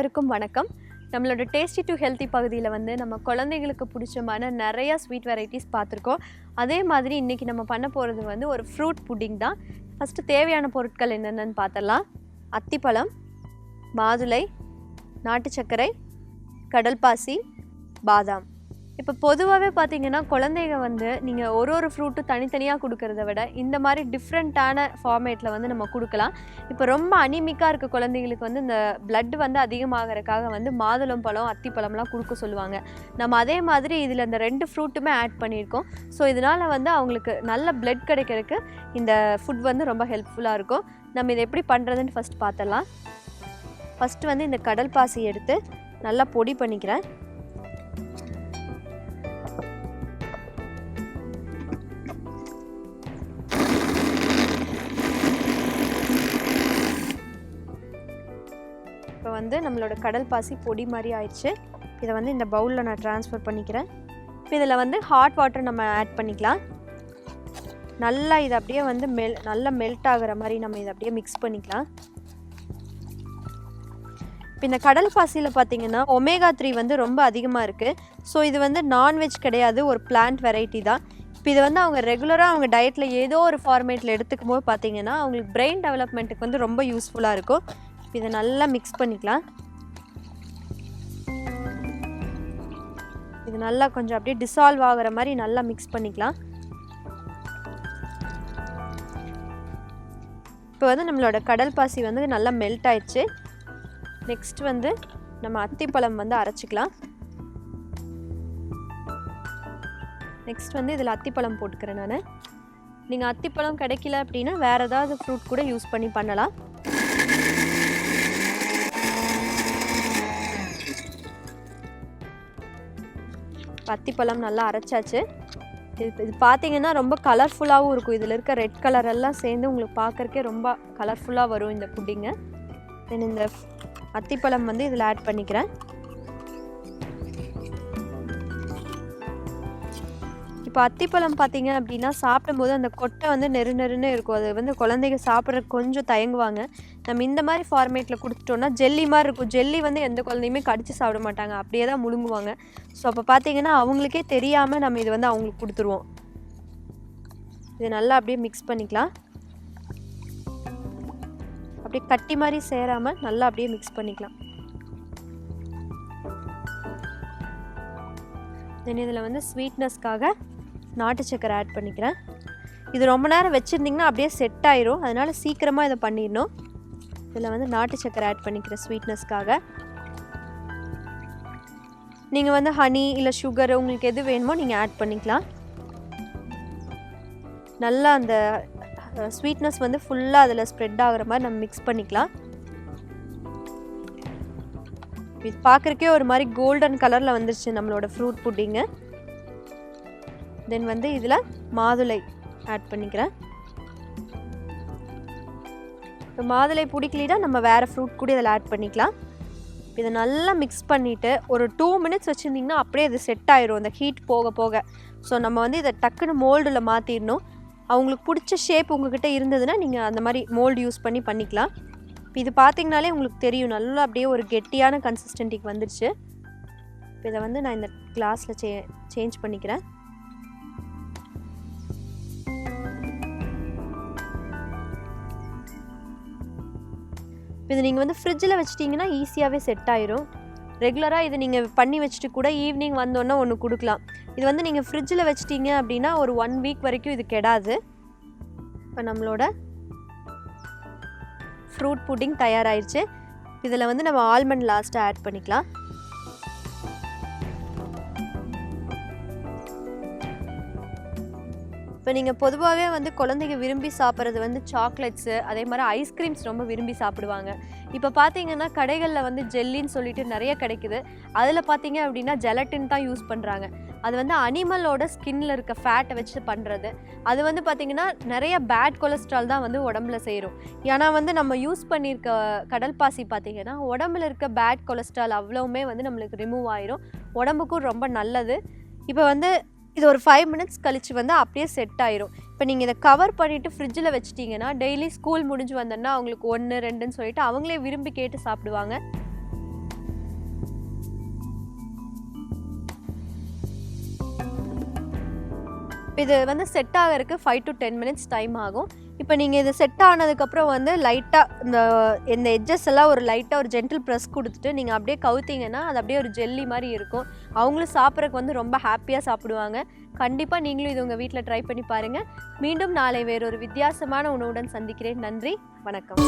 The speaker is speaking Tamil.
அனைவருக்கும் வணக்கம். நம்மளோட டேஸ்டி டு ஹெல்த்தி பகுதியில் வந்து நம்ம குழந்தைகளுக்கு பிடிச்சமான நிறைய ஸ்வீட் வெரைட்டிஸ் பார்த்துருக்கோம். அதே மாதிரி இன்றைக்கி நம்ம பண்ண போகிறது வந்து ஒரு ஃப்ரூட் புட்டிங் தான். ஃபஸ்ட்டு தேவையான பொருட்கள் என்னென்னு பார்த்துடலாம். அத்திப்பழம், மாதுளை, நாட்டு சர்க்கரை, கடல்பாசி, பாதாம். இப்போ பொதுவாகவே பார்த்தீங்கன்னா குழந்தைங்க வந்து நீங்கள் ஒரு ஃப்ரூட்டும் தனித்தனியாக கொடுக்கறத விட இந்த மாதிரி டிஃப்ரெண்ட்டான ஃபார்மேட்டில் வந்து நம்ம கொடுக்கலாம். இப்போ ரொம்ப அனிமிக்காக இருக்க குழந்தைங்களுக்கு வந்து இந்த பிளட் வந்து அதிகமாகறதுக்காக வந்து மாதுளம் பழம், அத்திப்பழம்லாம் கொடுக்க சொல்லுவாங்க. நம்ம அதே மாதிரி இதில் இந்த 2 ஃப்ரூட்டுமே ஆட் பண்ணியிருக்கோம். ஸோ இதனால் வந்து அவங்களுக்கு நல்ல பிளட் கிடைக்கிறதுக்கு இந்த ஃபுட் வந்து ரொம்ப ஹெல்ப்ஃபுல்லாக இருக்கும். நம்ம இதை எப்படி பண்ணுறதுன்னு ஃபஸ்ட் பார்த்துடலாம். ஃபஸ்ட்டு வந்து இந்த கடல்பாசி எடுத்து நல்லா பொடி பண்ணிக்கிறேன். இப்போ வந்து நம்மளோட கடல் பாசி பொடி மாதிரி ஆயிடுச்சு. இதை வந்து இந்த பவுலில் நான் ட்ரான்ஸ்ஃபர் பண்ணிக்கிறேன். இப்போ இதில் வந்து ஹாட் வாட்டர் நம்ம ஆட் பண்ணிக்கலாம். நல்லா இதை அப்படியே வந்து நல்லா மெல்ட் ஆகிற மாதிரி நம்ம இதை அப்படியே மிக்ஸ் பண்ணிக்கலாம். இப்போ இந்த கடல் பாசியில் பார்த்திங்கன்னா ஒமேகா 3 வந்து ரொம்ப அதிகமாக இருக்குது. ஸோ இது வந்து நான்வெஜ் கிடையாது, ஒரு பிளான்ட் வெரைட்டி தான். இப்போ இது வந்து அவங்க ரெகுலராக அவங்க டயட்டில் ஏதோ ஒரு ஃபார்மேட்டில் எடுத்துக்கும் போது பார்த்திங்கன்னா அவங்களுக்கு பிரெயின் டெவலப்மெண்ட்டுக்கு வந்து ரொம்ப யூஸ்ஃபுல்லாக இருக்கும். இப்போ இதை நல்லா மிக்ஸ் பண்ணிக்கலாம். இது நல்லா கொஞ்சம் அப்படியே டிசால்வ் ஆகிற மாதிரி நல்லா மிக்ஸ் பண்ணிக்கலாம். இப்போ வந்து நம்மளோட கடல் பாசி வந்து நல்லா மெல்ட் ஆயிடுச்சு. நெக்ஸ்ட் வந்து நம்ம அத்திப்பழம் வந்து அரைச்சிக்கலாம். நெக்ஸ்ட் வந்து இதில் அத்திப்பழம் போட்டுக்கிறேன் நான். நீங்கள் அத்திப்பழம் கிடைக்கல அப்படின்னா வேறு ஏதாவது ஃப்ரூட் கூட யூஸ் பண்ணி பண்ணலாம். அத்திப்பழம் நல்லா அரைச்சாச்சு. இது பார்த்தீங்கன்னா ரொம்ப கலர்ஃபுல்லாகவும் இருக்கும். இதில் இருக்க ரெட் கலர் எல்லாம் சேர்ந்து உங்களுக்கு பார்க்குறக்கே ரொம்ப கலர்ஃபுல்லாக வரும் இந்த புட்டிங்கு. தென் இந்த அத்திப்பழம் வந்து இதில் ஆட் பண்ணிக்கிறேன். இப்போ அத்திப்பழம் பார்த்தீங்க அப்படின்னா சாப்பிடும்போது அந்த கொட்டை வந்து நெருன்னு இருக்கும். அது வந்து குழந்தைங்க சாப்பிட்றதுக்கு கொஞ்சம் தயங்குவாங்க. நம்ம இந்த மாதிரி ஃபார்மேட்டில் கொடுத்துட்டோன்னா ஜெல்லி மாதிரி இருக்கும். ஜெல்லி வந்து எந்த குழந்தையுமே கடிச்சு சாப்பிட மாட்டாங்க, அப்படியே தான் முழுங்குவாங்க. ஸோ அப்போ பார்த்தீங்கன்னா அவங்களுக்கே தெரியாமல் நம்ம இது வந்து அவங்களுக்கு கொடுத்துருவோம். இது நல்லா அப்படியே மிக்ஸ் பண்ணிக்கலாம். அப்படியே கட்டி மாதிரி சேராமல் நல்லா அப்படியே மிக்ஸ் பண்ணிக்கலாம். தென் இதில் வந்து ஸ்வீட்னஸ்க்காக நாட்டு சர்க்கரை ஆட் பண்ணிக்கிறேன். இது ரொம்ப நேரம் வச்சுருந்திங்கன்னா அப்படியே செட் ஆயிரும், அதனால் சீக்கிரமாக இதை பண்ணிடணும். இதில் வந்து நாட்டு சர்க்கரை ஆட் பண்ணிக்கிறேன் ஸ்வீட்னஸ்க்காக. நீங்கள் வந்து ஹனி இல்லை சுகர் உங்களுக்கு எது வேணுமோ நீங்கள் ஆட் பண்ணிக்கலாம். நல்லா அந்த ஸ்வீட்னஸ் வந்து ஃபுல்லாக அதில் ஸ்ப்ரெட் ஆகிற மாதிரி நம்ம மிக்ஸ் பண்ணிக்கலாம். இது பார்க்குறக்கே ஒரு மாதிரி கோல்டன் கலரில் வந்துருச்சு நம்மளோட ஃப்ரூட் புட்டிங்கு. தென் வந்து இதில் மாதுளை ஆட் பண்ணிக்கிறேன். இப்போ மாதுளை பிடிக்கலினா நம்ம வேறு ஃப்ரூட் கூட இதில் ஆட் பண்ணிக்கலாம். இதை நல்லா மிக்ஸ் பண்ணிவிட்டு ஒரு 2 மினிட்ஸ் வச்சுருந்திங்கன்னா அப்படியே இது செட் ஆயிரும் அந்த ஹீட் போக போக. ஸோ நம்ம வந்து இதை டக்குன்னு மோல்டில் மாற்றிடணும். அவங்களுக்கு பிடிச்ச ஷேப் உங்கள்கிட்ட இருந்ததுன்னா நீங்கள் அந்த மாதிரி மோல்டு யூஸ் பண்ணி பண்ணிக்கலாம். இப்போ இது பார்த்திங்கனாலே உங்களுக்கு தெரியும் நல்லா அப்படியே ஒரு கெட்டியான கன்சிஸ்டன்ட்டிக்கு வந்துடுச்சு. இப்போ இதை வந்து நான் இந்த கிளாஸில் சேஞ்ச் பண்ணிக்கிறேன். இது நீங்கள் வந்து ஃப்ரிட்ஜில் வச்சிட்டிங்கன்னா ஈஸியாகவே செட் ஆயிரும். ரெகுலராக இதை நீங்கள் பண்ணி வச்சுட்டு கூட ஈவினிங் வந்தோன்னே ஒன்று கொடுக்கலாம். இது வந்து நீங்கள் ஃப்ரிட்ஜில் வச்சிட்டிங்க அப்படின்னா ஒரு 1 வீக் வரைக்கும் இது கெடாது. இப்போ நம்மளோட ஃப்ரூட் புட்டிங் தயாராகிடுச்சு. இதில் வந்து நம்ம ஆல்மண்ட் லாஸ்ட்டாக ஆட் பண்ணிக்கலாம். இப்போ நீங்கள் பொதுவாகவே வந்து குழந்தைங்க விரும்பி சாப்பிட்றது வந்து சாக்லேட்ஸு, அதே மாதிரி ஐஸ்கிரீம்ஸ் ரொம்ப விரும்பி சாப்பிடுவாங்க. இப்போ பார்த்தீங்கன்னா கடைகளில் வந்து ஜெல்லின்னு சொல்லிட்டு நிறைய கிடைக்குது. அதில் பார்த்தீங்க அப்படின்னா ஜெலட்டின் தான் யூஸ் பண்ணுறாங்க. அது வந்து அனிமலோட ஸ்கின்னில் இருக்க ஃபேட்டை வச்சு பண்ணுறது. அது வந்து பார்த்திங்கன்னா நிறைய பேட் கொலஸ்ட்ரால் தான் வந்து உடம்புல சேரும். ஏன்னா வந்து நம்ம யூஸ் பண்ணியிருக்க கடல் பாசி பார்த்திங்கன்னா உடம்புல இருக்க பேட் கொலஸ்ட்ரால் அவ்வளவுமே வந்து நம்மளுக்கு ரிமூவ் ஆயிரும். உடம்புக்கும் ரொம்ப நல்லது. இப்போ வந்து இது ஒரு 5 மினிட்ஸ் கழிச்சு வந்து அப்படியே செட் ஆயிரும். இப்போ நீங்கள் இதை கவர் பண்ணிவிட்டு ஃப்ரிட்ஜில் வச்சிட்டிங்கன்னா டெய்லி ஸ்கூல் முடிஞ்சு வந்தோன்னா அவங்களுக்கு 1, 2ன்னு சொல்லிட்டு அவங்களே விரும்பி கேட்டு சாப்பிடுவாங்க. இது வந்து செட் ஆகிறதுக்கு 5 to 10 மினிட்ஸ் டைம் ஆகும். இப்போ நீங்கள் இது செட் ஆனதுக்கப்புறம் வந்து லைட்டாக இந்த எட்ஜஸ் எல்லாம் ஒரு லைட்டாக ஒரு ஜென்டில் ப்ரெஸ் கொடுத்துட்டு நீங்கள் அப்படியே கவுத்திங்கன்னா அது அப்படியே ஒரு ஜெல்லி மாதிரி இருக்கும். அவங்களும் சாப்பிட்றதுக்கு வந்து ரொம்ப ஹாப்பியாக சாப்பிடுவாங்க. கண்டிப்பாக நீங்களும் இது உங்கள் வீட்டில் ட்ரை பண்ணி பாருங்கள். மீண்டும் நாளை வேறொரு வித்தியாசமான உணவுடன் சந்திக்கிறேன். நன்றி, வணக்கம்.